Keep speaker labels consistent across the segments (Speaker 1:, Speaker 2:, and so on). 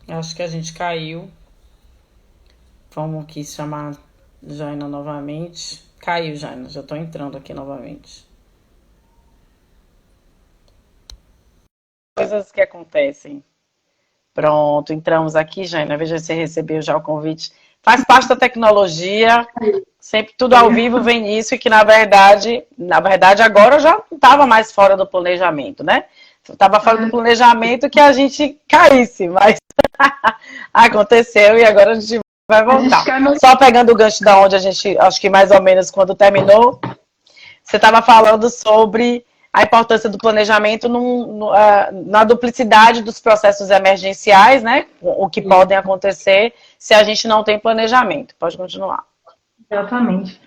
Speaker 1: Acho que a gente caiu. Vamos aqui chamar Jaina novamente. Caiu, Jaina. Já tô entrando aqui novamente. Coisas que acontecem. Pronto, entramos aqui, Jaina. Veja se você recebeu já o convite. Faz parte da tecnologia. Sempre tudo ao vivo vem nisso e que na verdade agora já estava mais fora do planejamento, né? Estava fora do planejamento que a gente caísse, mas aconteceu e agora a gente vai
Speaker 2: A gente
Speaker 1: voltar.
Speaker 2: cai no...
Speaker 1: Só pegando o gancho da onde a gente, acho que mais ou menos quando terminou, você estava falando sobre a importância do planejamento na duplicidade dos processos emergenciais, né? O que podem acontecer se a gente não tem planejamento. Pode continuar.
Speaker 2: Exatamente.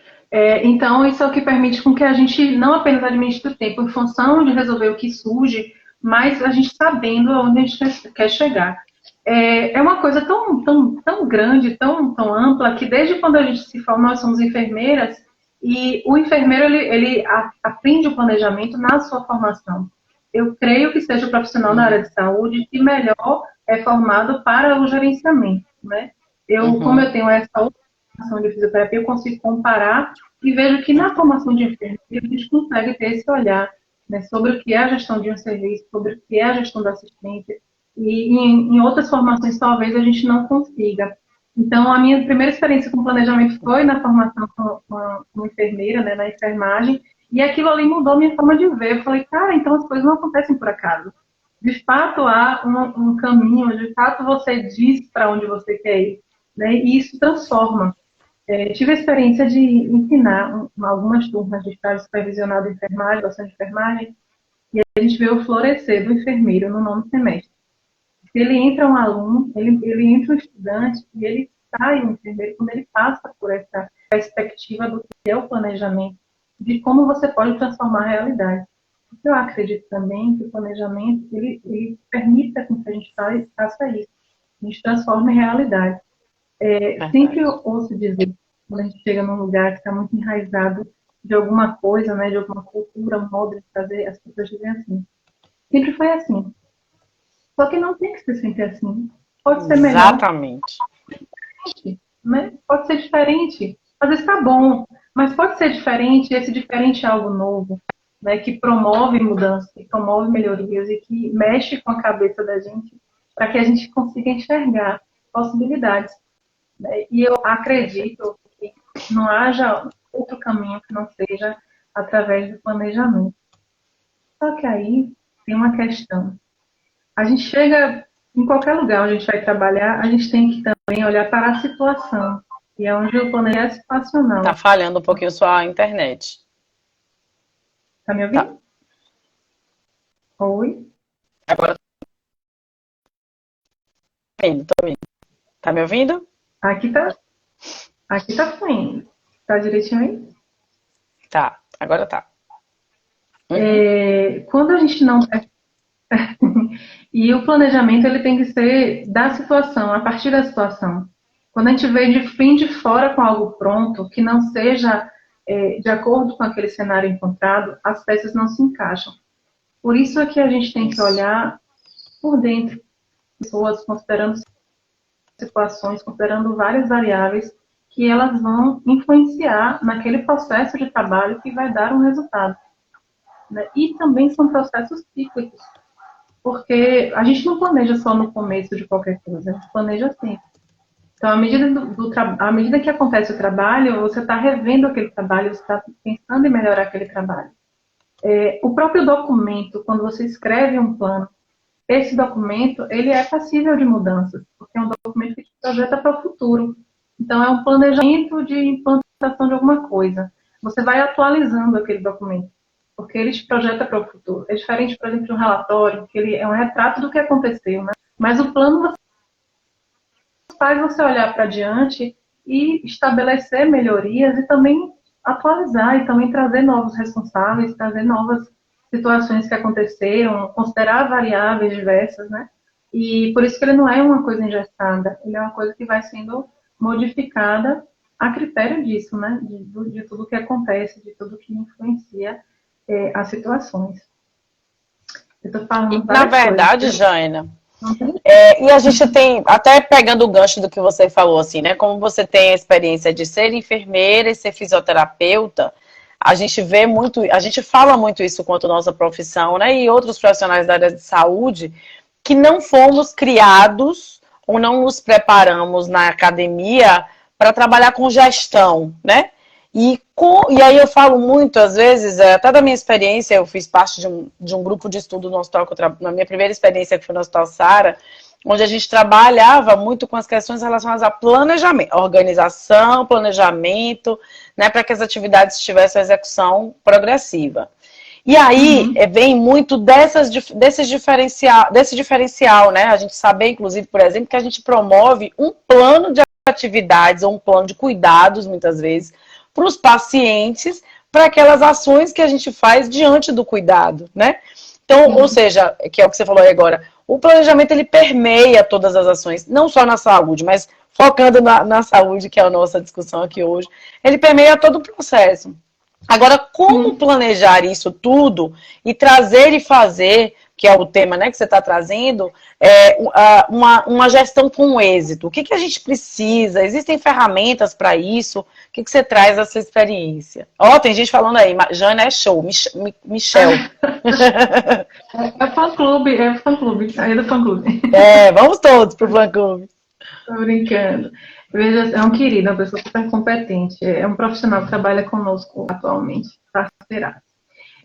Speaker 2: Então, isso é o que permite com que a gente não apenas administre o tempo em função de resolver o que surge, mas a gente sabendo onde a gente quer chegar. É uma coisa tão grande, tão ampla, que desde quando a gente se forma, nós somos enfermeiras, e o enfermeiro ele aprende o planejamento na sua formação. Eu creio que seja o profissional na área de saúde que melhor é formado para o gerenciamento, né? Como eu
Speaker 1: Uhum.
Speaker 2: tenho essa formação de fisioterapia, eu consigo comparar e vejo que na formação de enfermeiro a gente consegue ter esse olhar, né, sobre o que é a gestão de um serviço, sobre o que é a gestão da assistência, e em outras formações talvez a gente não consiga. Então, a minha primeira experiência com planejamento foi na formação como enfermeira, né, na enfermagem, e aquilo ali mudou minha forma de ver. Eu falei, cara, então as coisas não acontecem por acaso. De fato, há um caminho, de fato você diz para onde você quer ir, né, e isso transforma. Tive a experiência de ensinar algumas turmas de estágio supervisionado de enfermagem, bastante de enfermagem, e a gente vê o florescer do enfermeiro no nono semestre. Ele entra um aluno, ele entra um estudante e ele sai um enfermeiro quando ele passa por essa perspectiva do que é o planejamento, de como você pode transformar a realidade. Eu acredito também que o planejamento, ele permita que a gente faça isso, a gente transforma em realidade. Sempre
Speaker 1: Verdade.
Speaker 2: eu ouço dizer, quando a gente chega num lugar que está muito enraizado de alguma coisa, né, de alguma cultura, um modo de fazer, as pessoas dizem assim. Sempre foi assim. Só que não tem que ser sempre assim. Pode ser melhor,
Speaker 1: Exatamente.
Speaker 2: né? Pode ser diferente. Às vezes está bom, mas pode ser diferente. E esse diferente é algo novo, né? Que promove mudança, que promove melhorias e que mexe com a cabeça da gente para que a gente consiga enxergar possibilidades, né? E eu acredito que não haja outro caminho que não seja através do planejamento. Só que aí tem uma questão. A gente chega em qualquer lugar onde a gente vai trabalhar, a gente tem que também olhar para a situação. E é onde o planejamento é
Speaker 1: Tá
Speaker 2: situacional.
Speaker 1: falhando um pouquinho sua internet.
Speaker 2: Tá me
Speaker 1: Tá.
Speaker 2: ouvindo? Oi?
Speaker 1: Agora tô ouvindo, tô ouvindo. Tá me ouvindo?
Speaker 2: Aqui tá, aqui tá fluindo. Tá direitinho aí?
Speaker 1: Tá. Agora tá. Uhum.
Speaker 2: Quando a gente não. E o planejamento ele tem que ser da situação, a partir da situação. Quando a gente vê de fora com algo pronto, que não seja de acordo com aquele cenário encontrado, as peças não se encaixam. Por isso é que a gente tem que
Speaker 1: Isso.
Speaker 2: olhar por dentro, pessoas considerando situações, considerando várias variáveis que elas vão influenciar naquele processo de trabalho que vai dar um resultado, né? E também são processos cíclicos, porque a gente não planeja só no começo de qualquer coisa, a gente planeja sempre. Então, à medida que acontece o trabalho, você está revendo aquele trabalho, você está pensando em melhorar aquele trabalho. O próprio documento, quando você escreve um plano, esse documento ele é passível de mudanças, porque é um documento que te projeta para o futuro. Então, é um planejamento de implantação de alguma coisa. Você vai atualizando aquele documento, porque ele te projeta para o futuro. É diferente, por exemplo, de um relatório, que ele é um retrato do que aconteceu, né? Mas o plano faz você olhar para diante e estabelecer melhorias e também atualizar e também trazer novos responsáveis, trazer novas situações que aconteceram, considerar variáveis diversas, né? E por isso que ele não é uma coisa engessada, ele é uma coisa que vai sendo modificada a critério disso, né? De tudo que acontece, de tudo que influencia as situações. Eu estou
Speaker 1: E,
Speaker 2: falando
Speaker 1: na
Speaker 2: várias coisas.
Speaker 1: verdade, Jaina, E a gente tem, até pegando o gancho do que você falou, assim, né? Como você tem a experiência de ser enfermeira e ser fisioterapeuta, a gente vê muito, a gente fala muito isso quanto nossa profissão, né? E outros profissionais da área de saúde, que não fomos criados ou não nos preparamos na academia para trabalhar com gestão, né? E aí eu falo muito, às vezes, até da minha experiência, eu fiz parte de um grupo de estudo no hospital, na minha primeira experiência que foi no Hospital Sara, onde a gente trabalhava muito com as questões relacionadas a planejamento, organização, planejamento, né, para que as atividades tivessem execução progressiva. E aí vem muito desse diferencial, né? A gente saber, inclusive, por exemplo, que a gente promove um plano de atividades ou um plano de cuidados, muitas vezes, para os pacientes, para aquelas ações que a gente faz diante do cuidado, né? Então, ou seja, que é o que você falou aí agora, o planejamento ele permeia todas as ações, não só na saúde, mas focando na saúde, que é a nossa discussão aqui hoje, ele permeia todo o processo. Agora, como planejar isso tudo e trazer e fazer, que é o tema, né, que você está trazendo, uma gestão com êxito? O que a gente precisa? Existem ferramentas para isso? O que você traz dessa experiência? Ó, tem gente falando aí, Jana é show, Michel.
Speaker 2: É fã-clube, aí é do fã-clube.
Speaker 1: Vamos todos pro fã-clube.
Speaker 2: Tô brincando. Veja, é um querido, uma pessoa super competente. É um profissional que trabalha conosco atualmente, parceiraço.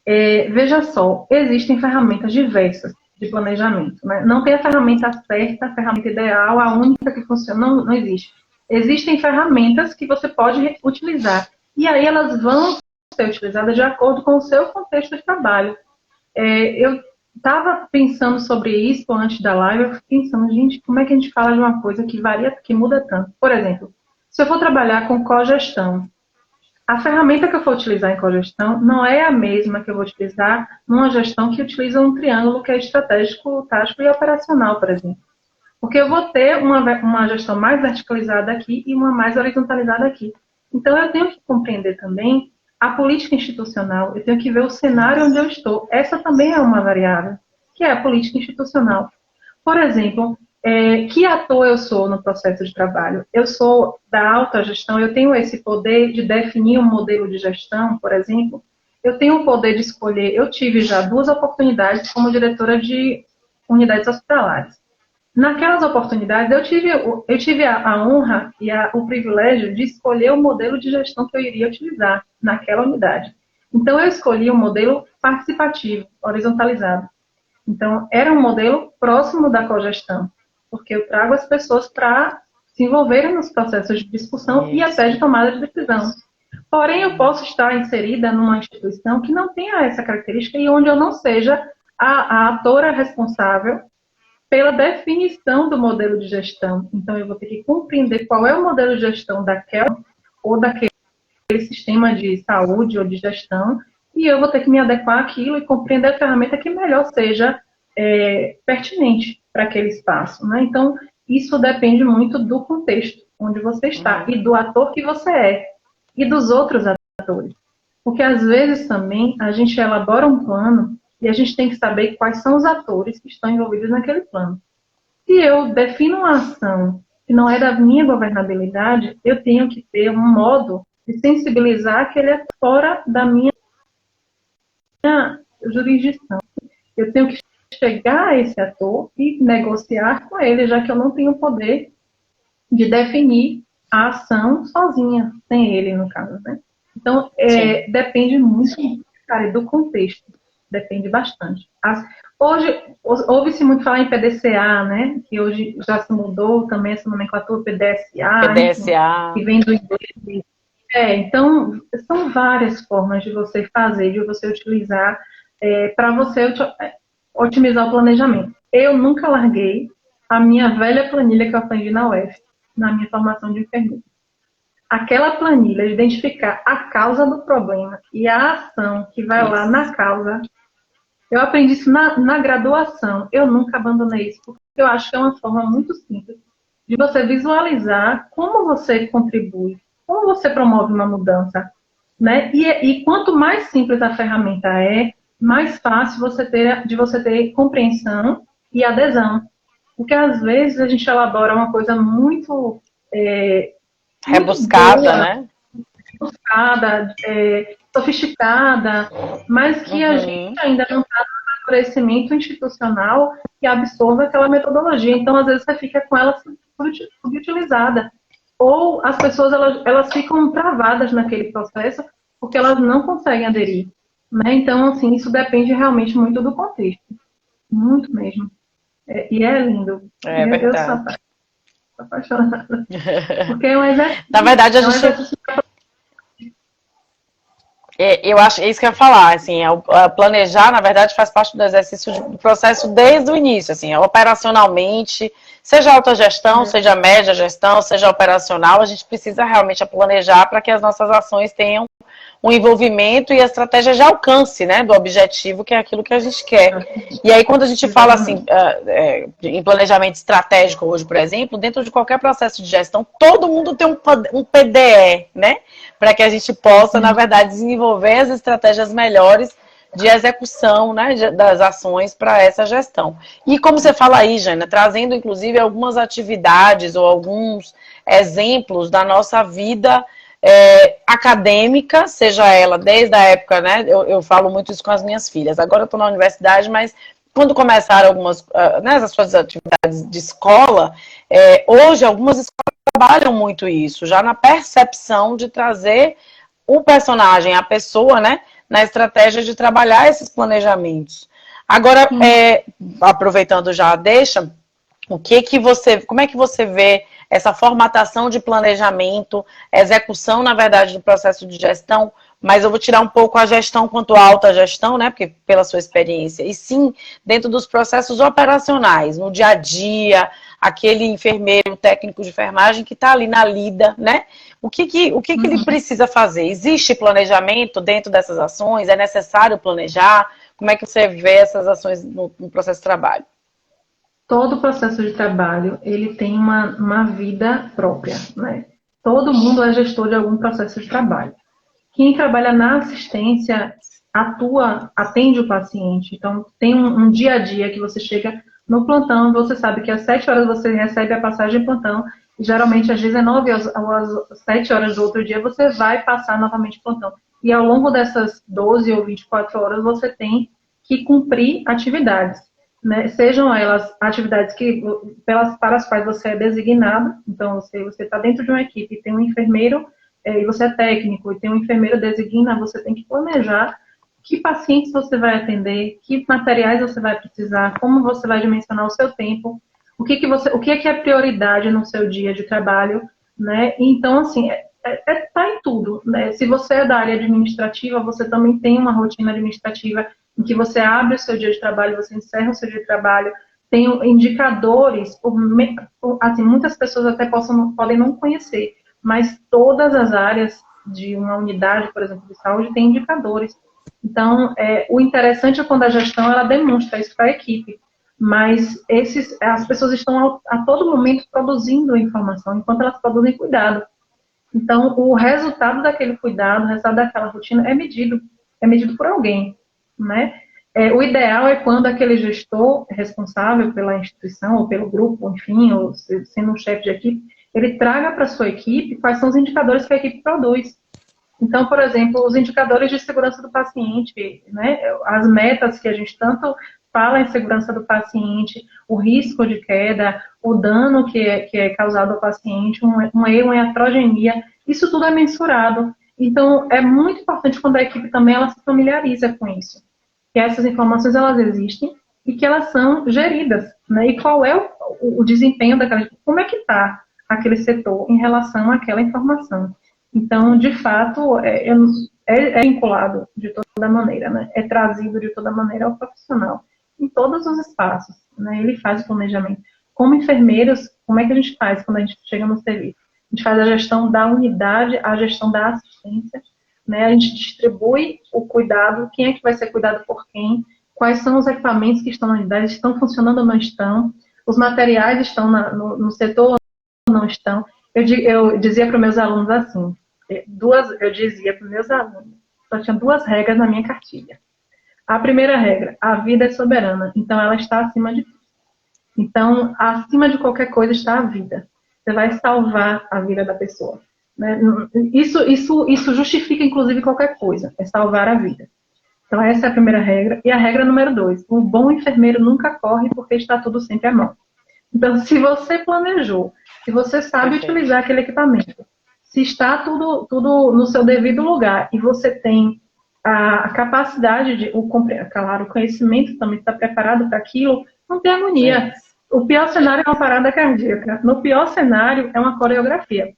Speaker 2: Veja só, existem ferramentas diversas de planejamento. Né? Não tem a ferramenta certa, a ferramenta ideal, a única que funciona, não existe. Existem ferramentas que você pode utilizar. E aí elas vão ser utilizadas de acordo com o seu contexto de trabalho. Eu estava pensando sobre isso antes da live, eu fiquei pensando, gente, como é que a gente fala de uma coisa que varia, que muda tanto? Por exemplo, se eu for trabalhar com cogestão, a ferramenta que eu for utilizar em cogestão não é a mesma que eu vou utilizar numa gestão que utiliza um triângulo que é estratégico, tático e operacional, por exemplo. Porque eu vou ter uma gestão mais verticalizada aqui e uma mais horizontalizada aqui. Então, eu tenho que compreender também a política institucional, eu tenho que ver o cenário onde eu estou. Essa também é uma variável, que é a política institucional. Por exemplo, que ator eu sou no processo de trabalho? Eu sou da alta gestão, eu tenho esse poder de definir um modelo de gestão, por exemplo. Eu tenho o poder de escolher, eu tive já 2 oportunidades como diretora de unidades hospitalares. Naquelas oportunidades, eu tive a honra e o privilégio de escolher o modelo de gestão que eu iria utilizar naquela unidade. Então, eu escolhi um modelo participativo, horizontalizado. Então, era um modelo próximo da cogestão, porque eu trago as pessoas para se envolverem nos processos de discussão e até de tomada de decisão. Porém, eu posso estar inserida numa instituição que não tenha essa característica e onde eu não seja a atora responsável pela definição do modelo de gestão. Então, eu vou ter que compreender qual é o modelo de gestão daquela ou daquele sistema de saúde ou de gestão, e eu vou ter que me adequar àquilo e compreender a ferramenta que melhor seja pertinente para aquele espaço. Né? Então, isso depende muito do contexto onde você está e do ator que você é e dos outros atores. Porque, às vezes, também, a gente elabora um plano e a gente tem que saber quais são os atores que estão envolvidos naquele plano. Se eu defino uma ação que não é da minha governabilidade, eu tenho que ter um modo de sensibilizar que ele é fora da minha jurisdição. Eu tenho que chegar a esse ator e negociar com ele, já que eu não tenho o poder de definir a ação sozinha, sem ele, no caso. Né? Então, depende muito, cara, do contexto. Depende bastante. Hoje, ouve-se muito falar em PDCA, né? Que hoje já se mudou também essa nomenclatura PDSA.
Speaker 1: PDSA.
Speaker 2: Que vem do inglês. Então, são várias formas de você fazer, de você utilizar para você otimizar o planejamento. Eu nunca larguei a minha velha planilha que eu aprendi na UF, na minha formação de enfermeira. Aquela planilha de identificar a causa do problema e a ação que vai lá na causa. Eu aprendi isso na graduação. Eu nunca abandonei isso, porque eu acho que é uma forma muito simples de você visualizar como você contribui, como você promove uma mudança. Né? E quanto mais simples a ferramenta mais fácil de você ter compreensão e adesão. Porque às vezes a gente elabora uma coisa muito, muito
Speaker 1: Rebuscada,
Speaker 2: boa,
Speaker 1: né?
Speaker 2: rebuscada, sofisticada, mas que a gente
Speaker 1: Uhum.
Speaker 2: ainda não está no amadurecimento institucional que absorva aquela metodologia. Então, às vezes, você fica com ela subutilizada. Ou as pessoas elas ficam travadas naquele processo porque elas não conseguem aderir. Né? Então, assim, isso depende realmente muito do contexto. Muito mesmo. E é lindo.
Speaker 1: É
Speaker 2: Meu Deus, sou
Speaker 1: verdade.
Speaker 2: apaixonada. Porque é um exercício.
Speaker 1: Na verdade, a
Speaker 2: É um
Speaker 1: gente
Speaker 2: exercício.
Speaker 1: eu acho, é isso que eu ia falar, assim, planejar, na verdade, faz parte do exercício do processo desde o início, assim, operacionalmente, seja autogestão, seja média gestão, seja operacional, a gente precisa realmente planejar para que as nossas ações tenham um envolvimento e a estratégia de alcance, né, do objetivo, que é aquilo que a gente quer. E aí, quando a gente fala, assim,
Speaker 2: Exatamente.
Speaker 1: em planejamento estratégico hoje, por exemplo, dentro de qualquer processo de gestão, todo mundo tem um PDE, né, para que a gente possa, na verdade, desenvolver as estratégias melhores de execução, né, das ações para essa gestão. E como você fala aí, Jana, trazendo inclusive algumas atividades ou alguns exemplos da nossa vida acadêmica, seja ela desde a época, né, eu falo muito isso com as minhas filhas. Agora eu estou na universidade, mas quando começaram as suas atividades de escola, hoje algumas escolas trabalham muito isso, já na percepção de trazer o personagem, a pessoa, né, na estratégia de trabalhar esses planejamentos. Agora, aproveitando já a deixa, como é que você vê essa formatação de planejamento, execução, na verdade, do processo de gestão, mas eu vou tirar um pouco a gestão quanto a alta gestão, né, porque pela sua experiência, e sim dentro dos processos operacionais, no dia a dia, aquele enfermeiro, técnico de enfermagem que está ali na lida, né? O que ele precisa fazer? Existe planejamento dentro dessas ações? É necessário planejar? Como é que você vê essas ações no processo de trabalho?
Speaker 2: Todo o processo de trabalho, ele tem uma vida própria, né? Todo mundo é gestor de algum processo de trabalho. Quem trabalha na assistência atende o paciente. Então, tem um dia a dia que você chega no plantão, você sabe que às 7 horas você recebe a passagem de plantão, e geralmente às 19 às 7 horas do outro dia você vai passar novamente plantão. E ao longo dessas 12 ou 24 horas você tem que cumprir atividades. Né? Sejam elas atividades para as quais você é designado, então você está dentro de uma equipe, tem um enfermeiro e você é técnico e tem um enfermeiro designa, você tem que planejar que pacientes você vai atender, que materiais você vai precisar, como você vai dimensionar o seu tempo, o que é prioridade no seu dia de trabalho, né? Então, assim, tá em tudo, né? Se você é da área administrativa, você também tem uma rotina administrativa em que você abre o seu dia de trabalho, você encerra o seu dia de trabalho, tem indicadores, assim, muitas pessoas até podem não conhecer, mas todas as áreas de uma unidade, por exemplo, de saúde, têm indicadores. Então, o interessante é quando a gestão ela demonstra isso para a equipe, mas as pessoas estão a todo momento produzindo informação, enquanto elas produzem cuidado. Então, o resultado daquele cuidado, o resultado daquela rotina é medido por alguém, né? O ideal é quando aquele gestor responsável pela instituição ou pelo grupo, enfim, ou sendo um chefe de equipe, ele traga para a sua equipe quais são os indicadores que a equipe produz. Então, por exemplo, os indicadores de segurança do paciente, né, as metas que a gente tanto fala em segurança do paciente, o risco de queda, o dano que é causado ao paciente, um erro, uma iatrogenia, isso tudo é mensurado. Então, é muito importante quando a equipe também ela se familiariza com isso, que essas informações elas existem e que elas são geridas, né? E qual é o desempenho daquela, como é que está aquele setor em relação àquela informação. Então, de fato, é vinculado de toda maneira, né? É trazido de toda maneira ao profissional, em todos os espaços, né? Ele faz o planejamento. Como enfermeiros, como é que a gente faz quando a gente chega no serviço? A gente faz a gestão da unidade, a gestão da assistência, né? A gente distribui o cuidado, quem é que vai ser cuidado por quem, quais são os equipamentos que estão na unidade, estão funcionando ou não estão, os materiais estão no setor ou não estão. Eu dizia para os meus alunos assim, eu dizia para os meus alunos, só tinha duas regras na minha cartilha. A primeira regra, a vida é soberana, então ela está acima de tudo. Então, acima de qualquer coisa está a vida. Você vai salvar a vida da pessoa. Né? Isso justifica, inclusive, qualquer coisa. É salvar a vida. Então, essa é a primeira regra. E a regra número 2. O bom enfermeiro nunca corre porque está tudo sempre à mão. Então, se você planejou, se você sabe utilizar aquele equipamento, se está tudo no seu devido lugar e você tem a capacidade claro, o conhecimento também está preparado para aquilo, não tem agonia. O pior cenário é uma parada cardíaca. No pior cenário é uma coreografia.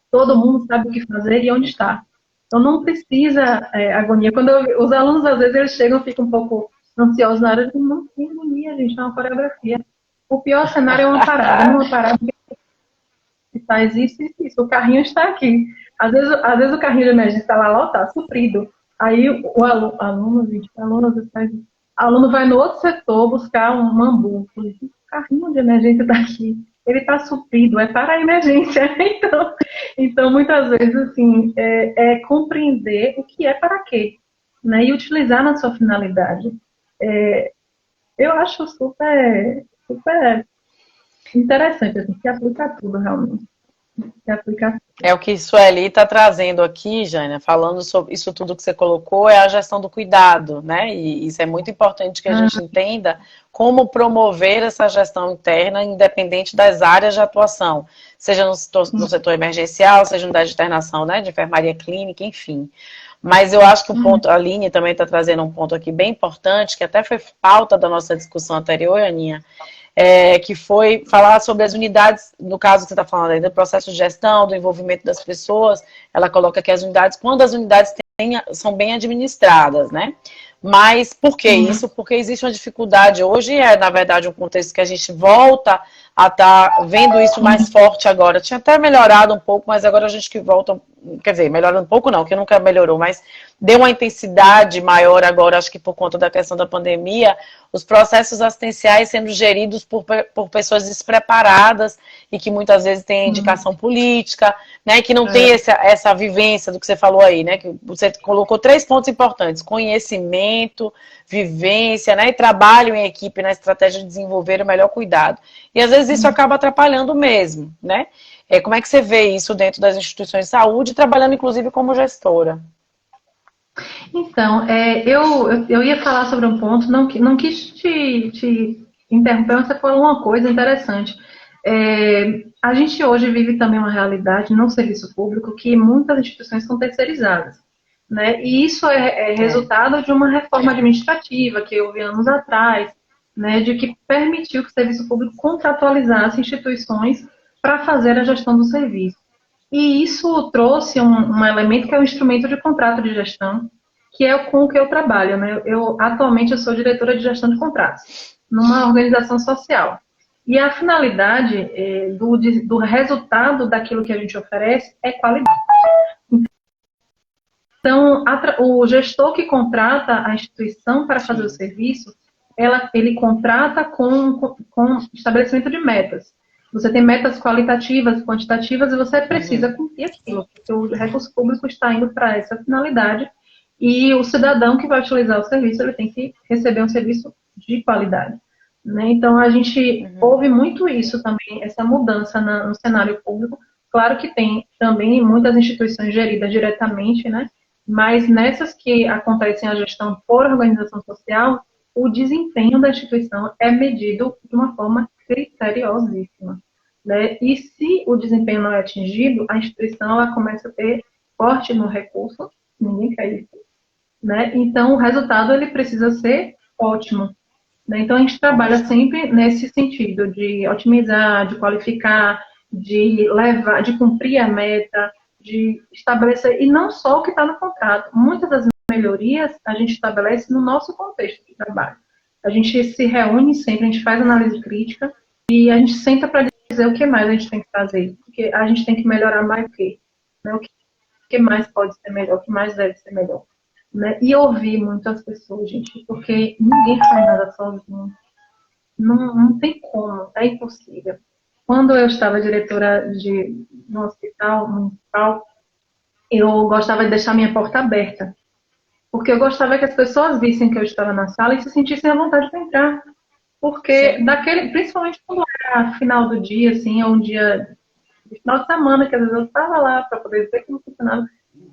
Speaker 2: Todo mundo sabe o que fazer e onde está. Então não precisa agonia. Quando os alunos, às vezes, eles chegam e ficam um pouco ansiosos na hora de não tem agonia, gente, é uma coreografia. O pior cenário é uma parada que faz isso e isso. O carrinho está aqui. Às vezes o carrinho de emergência está lá lotado, suprido. Aí o aluno vai no outro setor buscar um mambu. O carrinho de emergência está aqui. Ele está suprido, é para a emergência. Então muitas vezes, assim, compreender o que é para quê, né? E utilizar na sua finalidade. Eu acho super interessante, assim, se aplica a tudo, realmente. Se aplica a tudo.
Speaker 1: É o que Sueli está trazendo aqui, Jânia, falando sobre isso tudo que você colocou, é a gestão do cuidado, né? E isso é muito importante que a gente entenda como promover essa gestão interna, independente das áreas de atuação, seja no setor emergencial, seja no da internação, né? De enfermaria clínica, enfim. Mas eu acho que o ponto, a Aline também está trazendo um ponto aqui bem importante, que até foi pauta da nossa discussão anterior, Aninha, que foi falar sobre as unidades, no caso que você está falando aí, do processo de gestão, do envolvimento das pessoas. Ela coloca que as unidades, quando as unidades são bem administradas, né? Mas por que isso? Porque existe uma dificuldade. Hoje na verdade, um contexto que a gente volta a estar vendo isso mais forte agora. Tinha até melhorado um pouco, mas agora a gente que volta, quer dizer, melhorando um pouco não, que nunca melhorou, mas deu uma intensidade maior agora, acho que por conta da questão da pandemia, os processos assistenciais sendo geridos por pessoas despreparadas e que muitas vezes têm indicação política, né, que não tem essa vivência do que você falou aí, né, que você colocou 3 pontos importantes: conhecimento, vivência, né, e trabalho em equipe na estratégia de desenvolver o melhor cuidado. E às vezes isso acaba atrapalhando mesmo, né? Como é que você vê isso dentro das instituições de saúde, trabalhando inclusive como gestora?
Speaker 2: Então, eu ia falar sobre um ponto, não quis te interromper, mas você falou uma coisa interessante. A gente hoje vive também uma realidade no serviço público que muitas instituições são terceirizadas, né? E isso é resultado de uma reforma administrativa que houve anos atrás, né, de que permitiu que o serviço público contratualizasse instituições para fazer a gestão do serviço. E isso trouxe um elemento que é o instrumento de contrato de gestão, que é com o que eu trabalho, né? Atualmente eu sou diretora de gestão de contratos, numa organização social. E a finalidade do resultado daquilo que a gente oferece é qualidade. Então, o gestor que contrata a instituição para fazer o serviço, ele contrata com estabelecimento de metas. Você tem metas qualitativas, quantitativas, e você precisa cumprir aquilo, porque o recurso público está indo para essa finalidade, e o cidadão que vai utilizar o serviço, ele tem que receber um serviço de qualidade, né? Então, a gente ouve muito isso também, essa mudança no cenário público. Claro que tem também muitas instituições geridas diretamente, né? Mas nessas que acontecem a gestão por organização social, o desempenho da instituição é medido de uma forma criteriosíssima, né? E se o desempenho não é atingido, a instituição ela começa a ter corte no recurso, ninguém quer isso, né? Então, o resultado ele precisa ser ótimo, né? Então, a gente trabalha sempre nesse sentido de otimizar, de qualificar, de levar, de cumprir a meta, de estabelecer, e não só o que está no contrato. Muitas das melhorias a gente estabelece no nosso contexto de trabalho. A gente se reúne sempre, a gente faz análise crítica e a gente senta para dizer o que mais a gente tem que fazer, porque a gente tem que melhorar mais o quê? Né? O que mais pode ser melhor, o que mais deve ser melhor. Né? E ouvir muito as pessoas, gente, porque ninguém faz nada sozinho. Não tem como, é impossível. Quando eu estava diretora de um hospital municipal, eu gostava de deixar minha porta aberta, porque eu gostava que as pessoas vissem que eu estava na sala e se sentissem à vontade para entrar. Porque principalmente quando era final do dia, assim, ou um dia de final de semana, que às vezes eu estava lá para poder ver que não funcionava,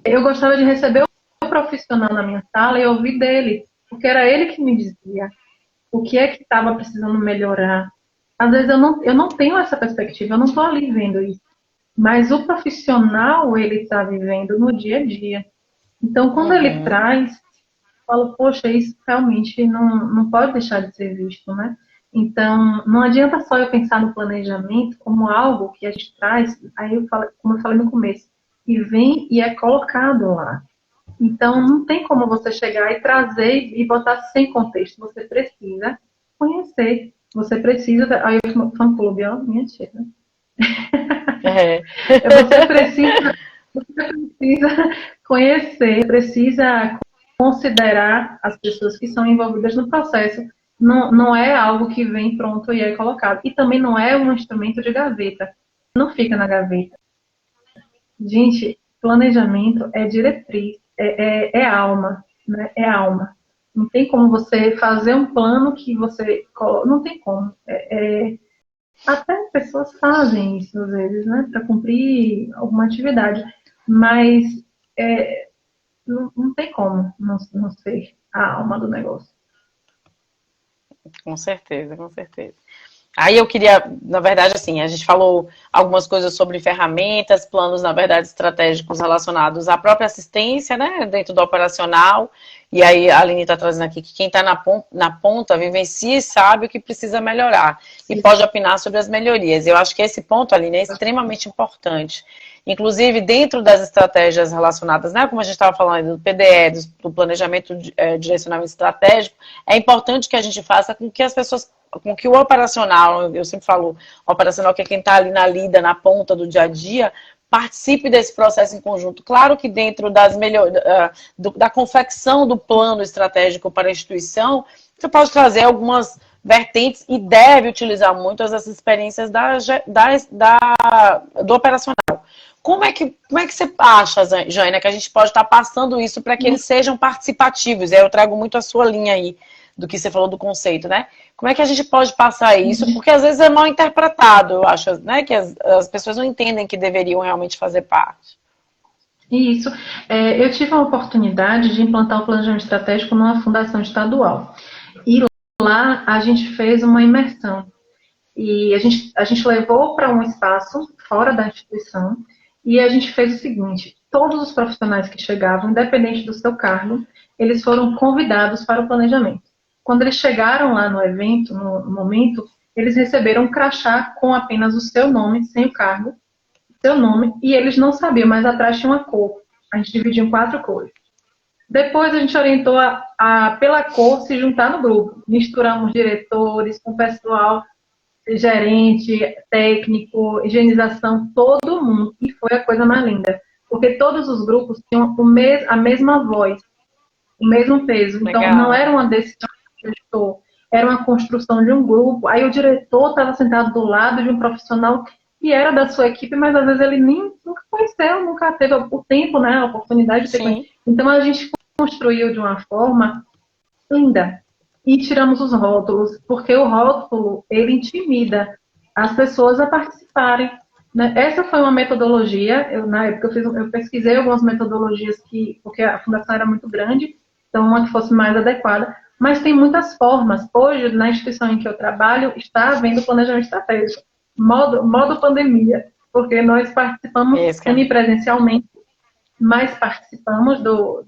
Speaker 2: eu gostava de receber o profissional na minha sala e ouvir dele, porque era ele que me dizia o que é que estava precisando melhorar. Às vezes eu não tenho essa perspectiva, eu não estou ali vendo isso. Mas o profissional, ele está vivendo no dia a dia. Então, quando ele traz, eu falo, poxa, isso realmente não pode deixar de ser visto, né? Então, não adianta só eu pensar no planejamento como algo que a gente traz, aí eu falo, como eu falei no começo, e vem e é colocado lá. Então, não tem como você chegar e trazer e botar sem contexto. Você precisa conhecer. Você precisa. Aí, o fã-clube, ó, minha tia, né?
Speaker 1: É.
Speaker 2: Você precisa conhecer, precisa considerar as pessoas que são envolvidas no processo. Não é algo que vem pronto e é colocado. E também não é um instrumento de gaveta. Não fica na gaveta. Gente, planejamento é diretriz, é alma, né? É alma. Não tem como você fazer um plano que você... Não tem como. Até pessoas fazem isso às vezes, né? Para cumprir alguma atividade. Mas não tem como não ser a alma do negócio.
Speaker 1: Com certeza, com certeza. Aí eu queria, na verdade, assim, a gente falou algumas coisas sobre ferramentas, planos, na verdade, estratégicos relacionados à própria assistência, né, dentro do operacional. E aí a Aline está trazendo aqui que quem está na ponta vivencia e sabe o que precisa melhorar e pode opinar sobre as melhorias. Eu acho que esse ponto, Aline, é extremamente importante. Inclusive, dentro das estratégias relacionadas, né, como a gente estava falando do PDE, do planejamento direcionamento estratégico, é importante que a gente faça com que as pessoas, com que o operacional, eu sempre falo, o operacional que é quem está ali na lida, na ponta do dia a dia, participe desse processo em conjunto. Claro que dentro das da confecção do plano estratégico para a instituição, você pode trazer algumas vertentes e deve utilizar muito essas experiências do operacional. Como é que você acha, Jaina, que a gente pode estar passando isso para que eles sejam participativos? Eu trago muito a sua linha aí do que você falou do conceito, né? Como é que a gente pode passar isso? Porque às vezes é mal interpretado, eu acho, né? Que as pessoas não entendem que deveriam realmente fazer parte.
Speaker 2: Isso. Eu tive a oportunidade de implantar o planejamento estratégico numa fundação estadual. E lá a gente fez uma imersão. E a gente levou para um espaço fora da instituição e a gente fez o seguinte: todos os profissionais que chegavam, independente do seu cargo, eles foram convidados para o planejamento. Quando eles chegaram lá no evento, no momento, eles receberam um crachá com apenas o seu nome, sem o cargo, seu nome, e eles não sabiam, mas atrás tinha uma cor. A gente dividiu em 4 cores. Depois a gente orientou pela cor se juntar no grupo. Misturamos diretores com pessoal, gerente, técnico, higienização, todo mundo. E foi a coisa mais linda. Porque todos os grupos tinham a mesma voz, o mesmo peso. Então,
Speaker 1: Legal.
Speaker 2: não era uma decisão do gestor, era uma construção de um grupo. Aí o diretor estava sentado do lado de um profissional que era da sua equipe, mas às vezes ele nunca conheceu, nunca teve o tempo, né, a oportunidade de ter conhecido. Então, a gente construiu de uma forma linda. E tiramos os rótulos, porque o rótulo, ele intimida as pessoas a participarem. Né? Essa foi uma metodologia, na época eu pesquisei algumas metodologias, porque a fundação era muito grande, então uma que fosse mais adequada, mas tem muitas formas. Hoje, na instituição em que eu trabalho, está havendo planejamento estratégico, modo pandemia, porque nós participamos semipresencialmente, mas participamos do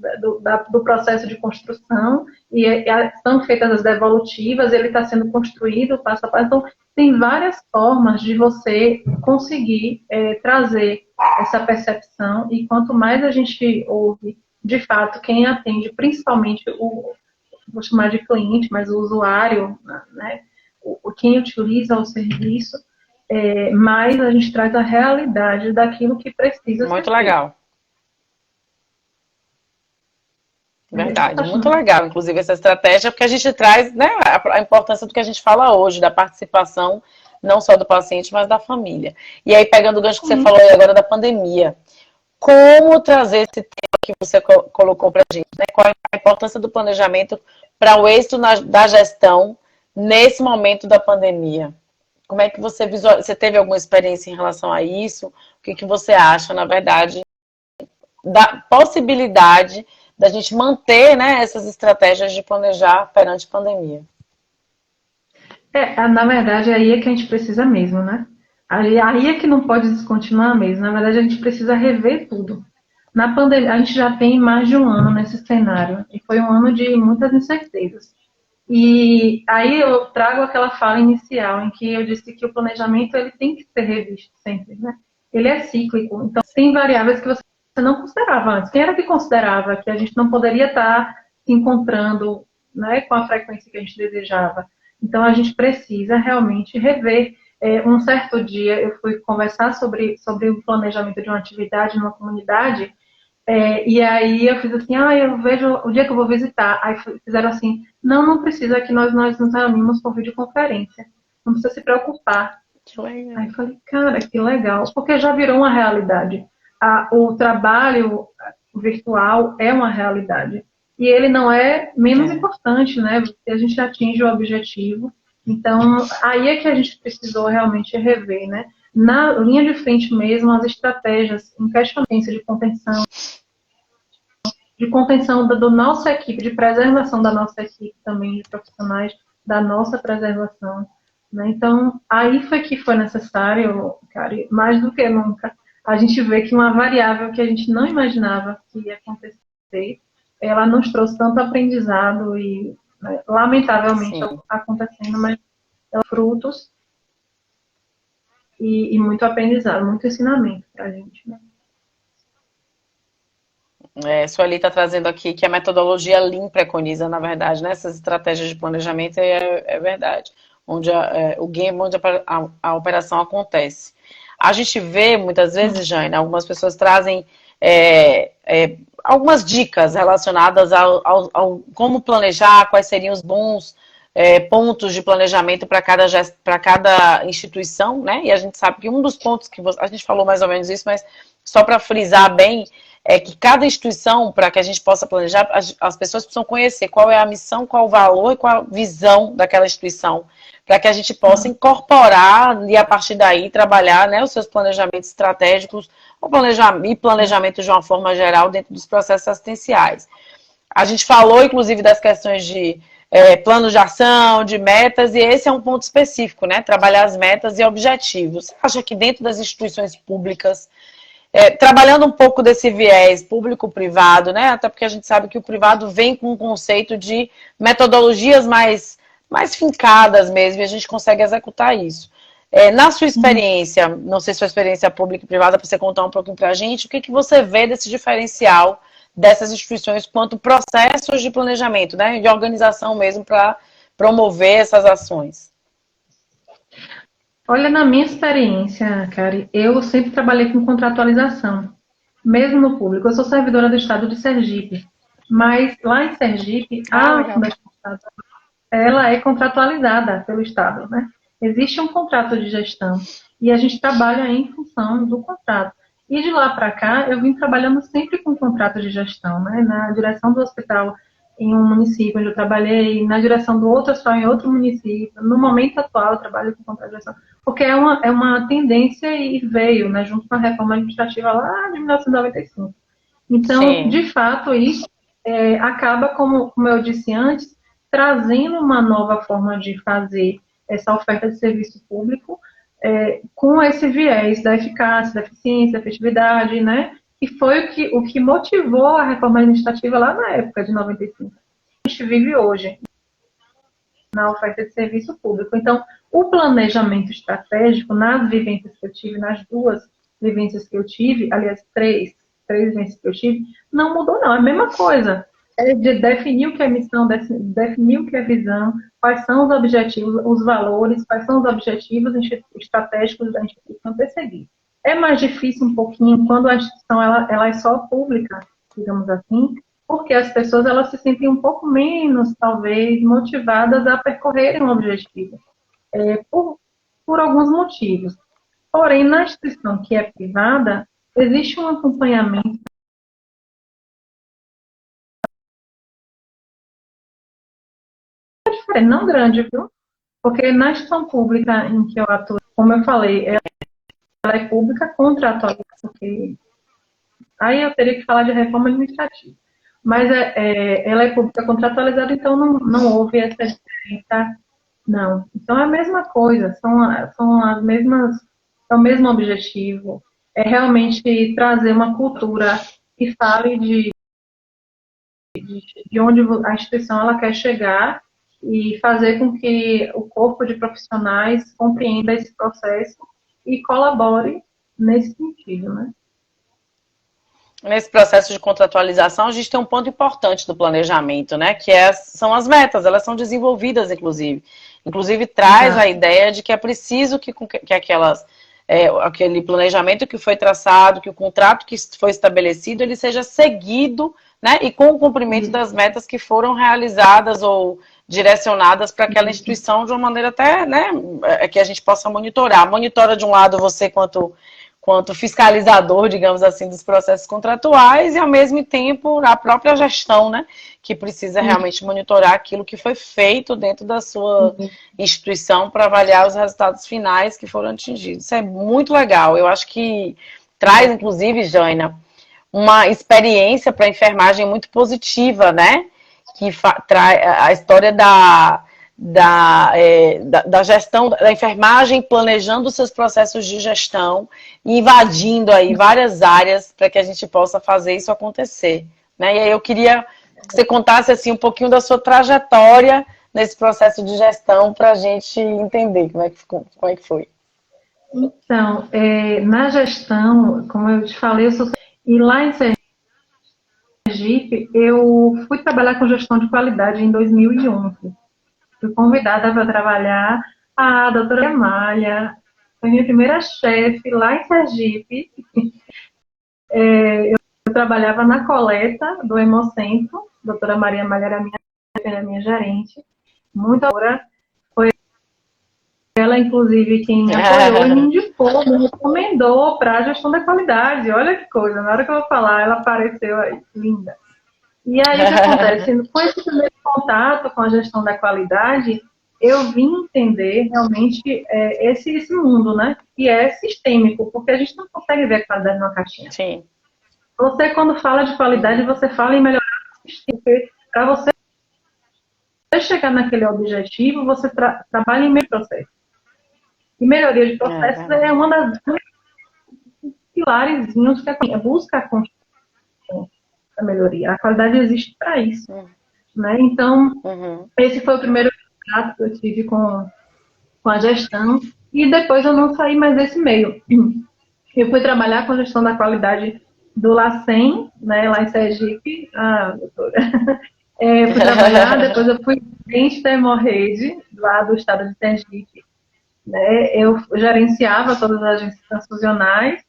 Speaker 2: processo de construção e são feitas as devolutivas, ele está sendo construído passo a passo. Então, tem várias formas de você conseguir trazer essa percepção e quanto mais a gente ouve, de fato, quem atende, principalmente vou chamar de cliente, mas o usuário, né, quem utiliza o serviço, mais a gente traz a realidade daquilo que precisa
Speaker 1: Muito
Speaker 2: ser
Speaker 1: legal.
Speaker 2: feito.
Speaker 1: Verdade, muito legal, inclusive, essa estratégia, porque a gente traz, né, a importância do que a gente fala hoje, da participação, não só do paciente, mas da família. E aí, pegando o gancho que você falou aí agora da pandemia, como trazer esse tema que você colocou para a gente, né? Qual é a importância do planejamento para o êxito da gestão nesse momento da pandemia? Como é que você visualiza? Você teve alguma experiência em relação a isso? O que que você acha, na verdade, da possibilidade da gente manter, né, essas estratégias de planejar perante pandemia?
Speaker 2: Na verdade, aí é que a gente precisa mesmo, né? Aí é que não pode descontinuar mesmo. Na verdade, a gente precisa rever tudo. Na pandemia, a gente já tem mais de um ano nesse cenário, e foi um ano de muitas incertezas. E aí eu trago aquela fala inicial em que eu disse que o planejamento ele tem que ser revisto sempre, né? Ele é cíclico, então tem variáveis que você não considerava antes. Quem era que considerava que a gente não poderia estar se encontrando, né, com a frequência que a gente desejava? Então a gente precisa realmente rever. Um certo dia eu fui conversar sobre o planejamento de uma atividade numa comunidade e aí eu fiz assim, eu vejo o dia que eu vou visitar. Aí fizeram assim, não precisa que nós nos reunimos por videoconferência. Não precisa se preocupar.
Speaker 1: Que legal.
Speaker 2: Aí eu falei, cara, que legal, porque já virou uma realidade. O trabalho virtual é uma realidade. E ele não é menos importante, né? Porque a gente atinge o objetivo. Então, aí é que a gente precisou realmente rever, né? Na linha de frente mesmo, as estratégias em questionamento de contenção da nossa equipe, de preservação da nossa equipe também, de profissionais, da nossa preservação. Né? Então, aí foi necessário, cara, mais do que nunca, a gente vê que uma variável que a gente não imaginava que ia acontecer, ela nos trouxe tanto aprendizado e, né, lamentavelmente,
Speaker 1: Sim.
Speaker 2: acontecendo, mas frutos e muito aprendizado, muito ensinamento para a gente. Né?
Speaker 1: Sueli está trazendo aqui que a metodologia Lean preconiza, na verdade, nessas estratégias de planejamento, e é verdade, onde o game, onde a operação acontece. A gente vê, muitas vezes, Jane, algumas pessoas trazem algumas dicas relacionadas ao como planejar, quais seriam os bons pontos de planejamento para cada instituição, né? E a gente sabe que um dos pontos que a gente falou mais ou menos isso, mas só para frisar bem, é que cada instituição, para que a gente possa planejar, as pessoas precisam conhecer qual é a missão, qual o valor e qual a visão daquela instituição, para que a gente possa incorporar e a partir daí trabalhar, né, os seus planejamentos estratégicos e planejamento de uma forma geral dentro dos processos assistenciais. A gente falou, inclusive, das questões de planos de ação, de metas, e esse é um ponto específico, né? Trabalhar as metas e objetivos. Você acha que dentro das instituições públicas, trabalhando um pouco desse viés público-privado, né? Até porque a gente sabe que o privado vem com um conceito de metodologias mais fincadas mesmo, e a gente consegue executar isso. Na sua experiência, não sei se sua experiência pública e privada, para você contar um pouquinho para a gente, o que você vê desse diferencial dessas instituições quanto processos de planejamento, né? De organização mesmo para promover essas ações?
Speaker 2: Olha, na minha experiência, Kari, eu sempre trabalhei com contratualização, mesmo no público. Eu sou servidora do estado de Sergipe, mas lá em Sergipe, a
Speaker 1: Legal.
Speaker 2: Fundação Estado, ela é contratualizada pelo estado, né? Existe um contrato de gestão e a gente trabalha em função do contrato. E de lá para cá, eu vim trabalhando sempre com contrato de gestão, né? Na direção do hospital em um município onde eu trabalhei, na direção do outro hospital em outro município. No momento atual, eu trabalho com contrato de gestão, porque é uma tendência e veio, né, junto com a reforma administrativa lá de 1995. Então,
Speaker 1: Sim.
Speaker 2: de fato, isso acaba, como eu disse antes, trazendo uma nova forma de fazer essa oferta de serviço público com esse viés da eficácia, da eficiência, da efetividade, né? E foi o que motivou a reforma administrativa lá na época de 95. A gente vive hoje na oferta de serviço público. Então, o planejamento estratégico, nas vivências que eu tive, nas duas vivências que eu tive, aliás, três vivências que eu tive, não mudou não, é a mesma coisa. É de definir o que é missão, definir o que é visão, quais são os objetivos, os valores, quais são os objetivos estratégicos da instituição perseguir. É mais difícil um pouquinho quando a instituição ela é só pública, digamos assim, porque as pessoas elas se sentem um pouco menos, talvez, motivadas a percorrerem um objetivo, por alguns motivos. Porém, na instituição que é privada, existe um acompanhamento diferente, não grande, viu? Porque na gestão pública em que eu atuo, como eu falei, ela é pública contratualizada, porque aí eu teria que falar de reforma administrativa. Mas ela é pública contratualizada, então não houve essa diferença, não. Então é a mesma coisa, são as mesmas, é o mesmo objetivo, é realmente trazer uma cultura que fale de onde a instituição ela quer chegar e fazer com que o corpo de profissionais compreenda esse processo e colabore nesse sentido, né?
Speaker 1: Nesse processo de contratualização, a gente tem um ponto importante do planejamento, né? São as metas, elas são desenvolvidas, inclusive. Inclusive, traz
Speaker 2: Exato.
Speaker 1: a ideia de que é preciso que aquele planejamento que foi traçado, que o contrato que foi estabelecido, ele seja seguido, né? E com o cumprimento das metas que foram realizadas ou direcionadas para aquela instituição de uma maneira até, né? Que a gente possa monitorar. Monitora de um lado você quanto fiscalizador, digamos assim, dos processos contratuais e, ao mesmo tempo, a própria gestão, né, que precisa realmente monitorar aquilo que foi feito dentro da sua instituição para avaliar os resultados finais que foram atingidos. Isso é muito legal. Eu acho que traz, inclusive, Jaina, uma experiência para a enfermagem muito positiva, né, que traz a história da gestão da enfermagem, planejando seus processos de gestão, invadindo aí várias áreas para que a gente possa fazer isso acontecer, né? E aí eu queria que você contasse assim um pouquinho da sua trajetória nesse processo de gestão para a gente entender como é que foi.
Speaker 2: Então, na gestão, como eu te falei, e lá em Sergipe, eu fui trabalhar com gestão de qualidade em 2011. Fui convidada para trabalhar. A doutora Amália foi minha primeira chefe lá em Sergipe. Eu trabalhava na coleta do Hemocentro. A doutora Maria Amália era minha gerente. Muito boa. Foi ela, inclusive, quem me apoiou e me indicou, me recomendou para a gestão da qualidade. Olha que coisa, na hora que eu vou falar, ela apareceu aí, linda. E aí, o que acontece? Com esse primeiro contato com a gestão da qualidade, eu vim entender realmente esse mundo, né? Que é sistêmico, porque a gente não consegue ver a qualidade numa caixinha.
Speaker 1: Sim.
Speaker 2: Você, quando fala de qualidade, você fala em melhorar o sistema. Porque para você chegar naquele objetivo, você trabalha em meio processo. E melhoria de processos é uma das pilares que é busca a construção da melhoria. A qualidade existe para isso. Né? Então, esse foi o primeiro contato que eu tive com a gestão, e depois eu não saí mais desse meio. Eu fui trabalhar com a gestão da qualidade do LACEN, né, lá em Sergipe. Doutora. Eu fui trabalhar, depois eu fui presidente da Hemorrede, lá do estado de Sergipe. Né? Eu gerenciava todas as agências transfusionais.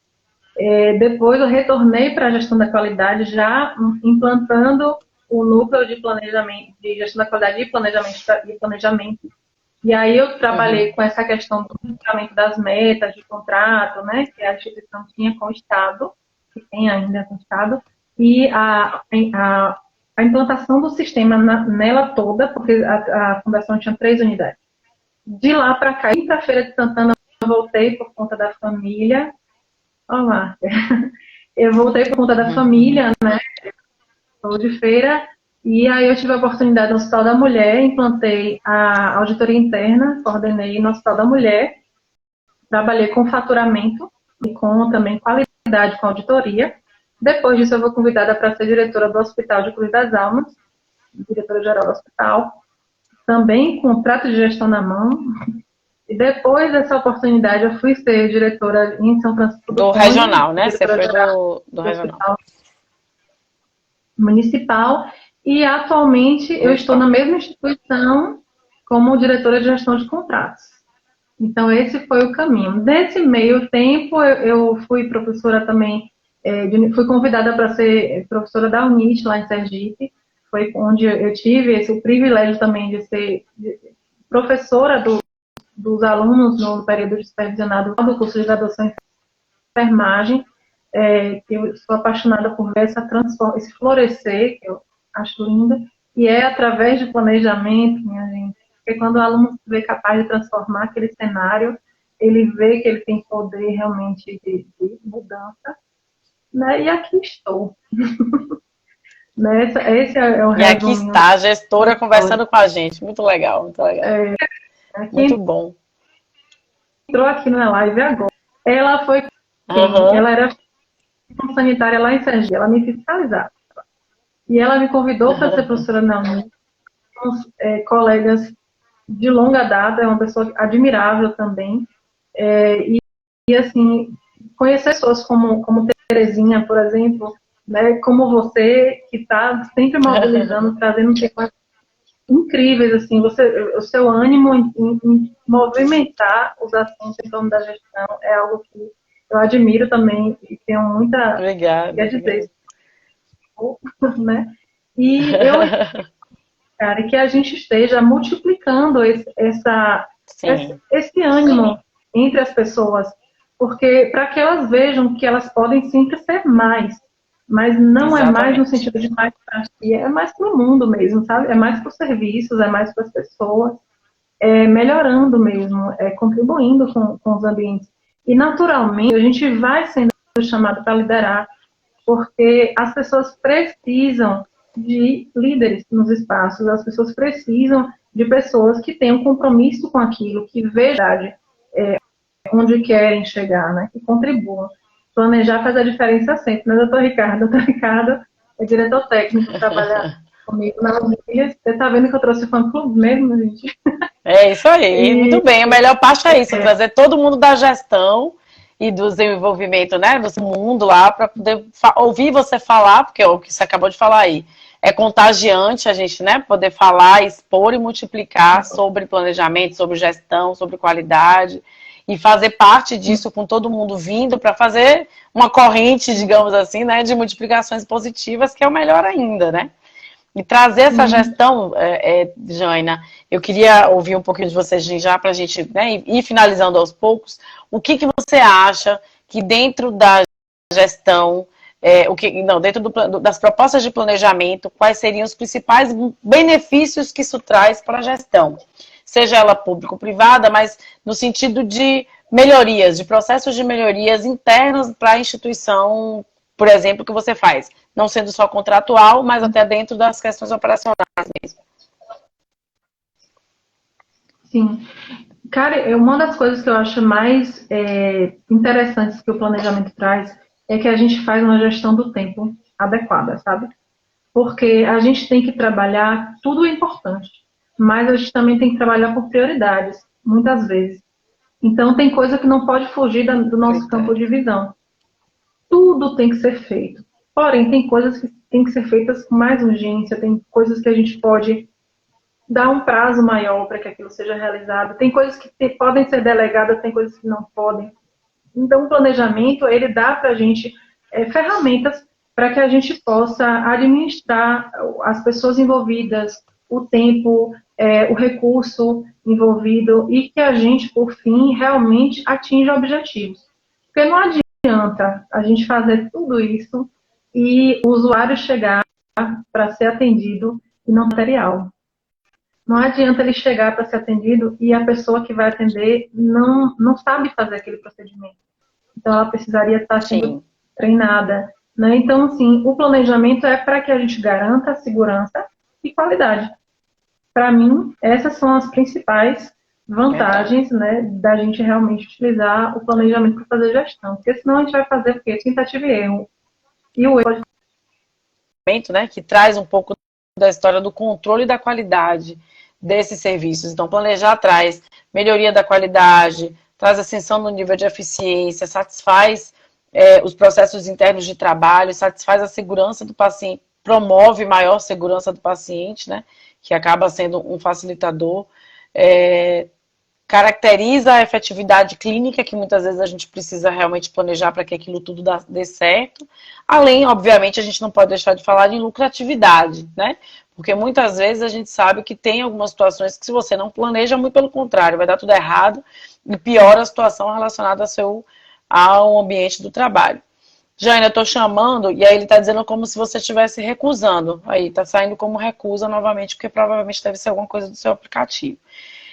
Speaker 2: Depois eu retornei para a gestão da qualidade, já implantando o núcleo de planejamento, de gestão da qualidade e planejamento. E aí eu trabalhei com essa questão do cumprimento das metas de contrato, né, que a instituição tinha com o Estado, que tem ainda com o Estado, e a implantação do sistema nela toda, porque a fundação tinha 3 unidades. De lá para cá, e para a Feira de Santana, eu voltei por conta da família. Olá, eu voltei por conta da família, né? Estou de feira, e aí eu tive a oportunidade no Hospital da Mulher, implantei a auditoria interna, coordenei no Hospital da Mulher, trabalhei com faturamento e com também qualidade com auditoria. Depois disso, eu fui convidada para ser diretora do Hospital de Cruz das Almas, diretora-geral do hospital, também com contrato de gestão na mão. E depois dessa oportunidade, eu fui ser diretora em São Francisco
Speaker 1: do
Speaker 2: Conde,
Speaker 1: regional, né? Você foi do regional.
Speaker 2: Municipal. E atualmente eu estou na mesma instituição como diretora de gestão de contratos. Então esse foi o caminho. Nesse meio tempo eu fui professora também, fui convidada para ser professora da UNIT lá em Sergipe. Foi onde eu tive o privilégio também de ser professora dos alunos no período de supervisionado do curso de graduação em enfermagem. Eu sou apaixonada por ver esse florescer, que eu acho lindo, e é através de planejamento, minha gente, porque quando o aluno se vê capaz de transformar aquele cenário, ele vê que ele tem poder realmente de mudança, né? E aqui estou. Esse é o
Speaker 1: E aqui
Speaker 2: resuminho.
Speaker 1: está a gestora conversando com a gente. Muito legal, muito legal. Muito
Speaker 2: Quem
Speaker 1: bom.
Speaker 2: entrou aqui na live agora, ela foi quem?
Speaker 1: Uhum.
Speaker 2: Ela era sanitária lá em Sergipe, ela me fiscalizava. E ela me convidou para ser professora na UNI, com colegas de longa data, é uma pessoa admirável também. E assim, conhecer pessoas como Terezinha, por exemplo, né, como você, que está sempre mobilizando, trazendo temas incríveis, assim, o seu ânimo em movimentar os assuntos em torno da gestão é algo que eu admiro também e tenho muita
Speaker 1: Obrigada,
Speaker 2: a dizer
Speaker 1: obrigada.
Speaker 2: isso, né? E eu, cara, que a gente esteja multiplicando
Speaker 1: Sim,
Speaker 2: esse ânimo entre as pessoas, porque para que elas vejam que elas podem sempre ser mais, mas não é mais no
Speaker 1: exatamente.
Speaker 2: sentido de mais para si, é mais para o mundo mesmo, sabe? É mais para os serviços, é mais para as pessoas, melhorando mesmo, contribuindo com os ambientes. E naturalmente a gente vai sendo chamado para liderar, porque as pessoas precisam de líderes nos espaços, as pessoas precisam de pessoas que tenham compromisso com aquilo, que vejam onde querem chegar, né? Que contribuam. Planejar faz a diferença sempre, né, doutor Ricardo? Doutor Ricardo é diretor técnico, trabalha comigo na Unilha. Você está vendo que eu trouxe fã-clube mesmo, gente?
Speaker 1: É isso aí,
Speaker 2: E,
Speaker 1: muito bem. A melhor parte é isso, trazer todo mundo da gestão e do desenvolvimento, né, do mundo lá, para poder ouvir você falar, porque é o que você acabou de falar aí. É contagiante a gente, né, poder falar, expor e multiplicar sobre planejamento, sobre gestão, sobre qualidade, e fazer parte disso com todo mundo vindo para fazer uma corrente, digamos assim, né, de multiplicações positivas, que é o melhor ainda, né? E trazer essa gestão, Jaina, eu queria ouvir um pouquinho de vocês já para a gente, né, ir finalizando aos poucos. O que você acha que dentro da gestão, dentro das propostas de planejamento, quais seriam os principais benefícios que isso traz para a gestão? Seja ela público-privada, mas no sentido de melhorias, de processos de melhorias internos para a instituição, por exemplo, que você faz. Não sendo só contratual, mas até dentro das questões operacionais mesmo.
Speaker 2: sim. Cara, uma das coisas que eu acho mais interessantes que o planejamento traz é que a gente faz uma gestão do tempo adequada, sabe? Porque a gente tem que trabalhar, tudo é importante, mas a gente também tem que trabalhar por prioridades, muitas vezes. Então, tem coisa que não pode fugir do nosso campo de visão. Tudo tem que ser feito. Porém, tem coisas que têm que ser feitas com mais urgência, tem coisas que a gente pode dar um prazo maior para que aquilo seja realizado. Tem coisas que podem ser delegadas, tem coisas que não podem. Então, o planejamento, ele dá para a gente ferramentas para que a gente possa administrar as pessoas envolvidas, o tempo, o recurso envolvido e que a gente, por fim, realmente atinja objetivos. Porque não adianta a gente fazer tudo isso e o usuário chegar para ser atendido e não material. Não adianta ele chegar para ser atendido e a pessoa que vai atender não sabe fazer aquele procedimento. Então, ela precisaria estar sendo treinada. Né? Então, assim, o planejamento é para que a gente garanta segurança e qualidade. Para mim, essas são as principais vantagens, né, da gente realmente utilizar o planejamento para fazer gestão. Porque senão a gente vai fazer o quê? Tentativa e erro. E o erro pode...
Speaker 1: né, que traz um pouco da história do controle da qualidade desses serviços. Então, planejar traz melhoria da qualidade, traz ascensão no nível de eficiência, satisfaz os processos internos de trabalho, satisfaz a segurança do paciente, promove maior segurança do paciente, né, que acaba sendo um facilitador, caracteriza a efetividade clínica, que muitas vezes a gente precisa realmente planejar para que aquilo tudo dê certo. Além, obviamente, a gente não pode deixar de falar em lucratividade, né? Porque muitas vezes a gente sabe que tem algumas situações que se você não planeja, muito pelo contrário, vai dar tudo errado e piora a situação relacionada ao ambiente do trabalho. Jane, eu tô chamando, e aí ele tá dizendo como se você estivesse recusando. Aí, tá saindo como recusa novamente, porque provavelmente deve ser alguma coisa do seu aplicativo.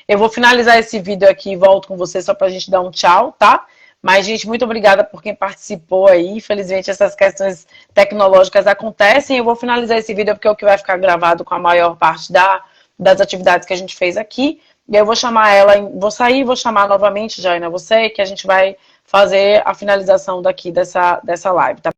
Speaker 1: Eu vou finalizar esse vídeo aqui e volto com você só pra gente dar um tchau, tá? Mas, gente, muito obrigada por quem participou aí. Infelizmente, essas questões tecnológicas acontecem. Eu vou finalizar esse vídeo porque é o que vai ficar gravado com a maior parte das atividades que a gente fez aqui. E aí eu vou chamar ela, vou sair e vou chamar novamente, Jaina, você, que a gente vai fazer a finalização daqui dessa live, tá?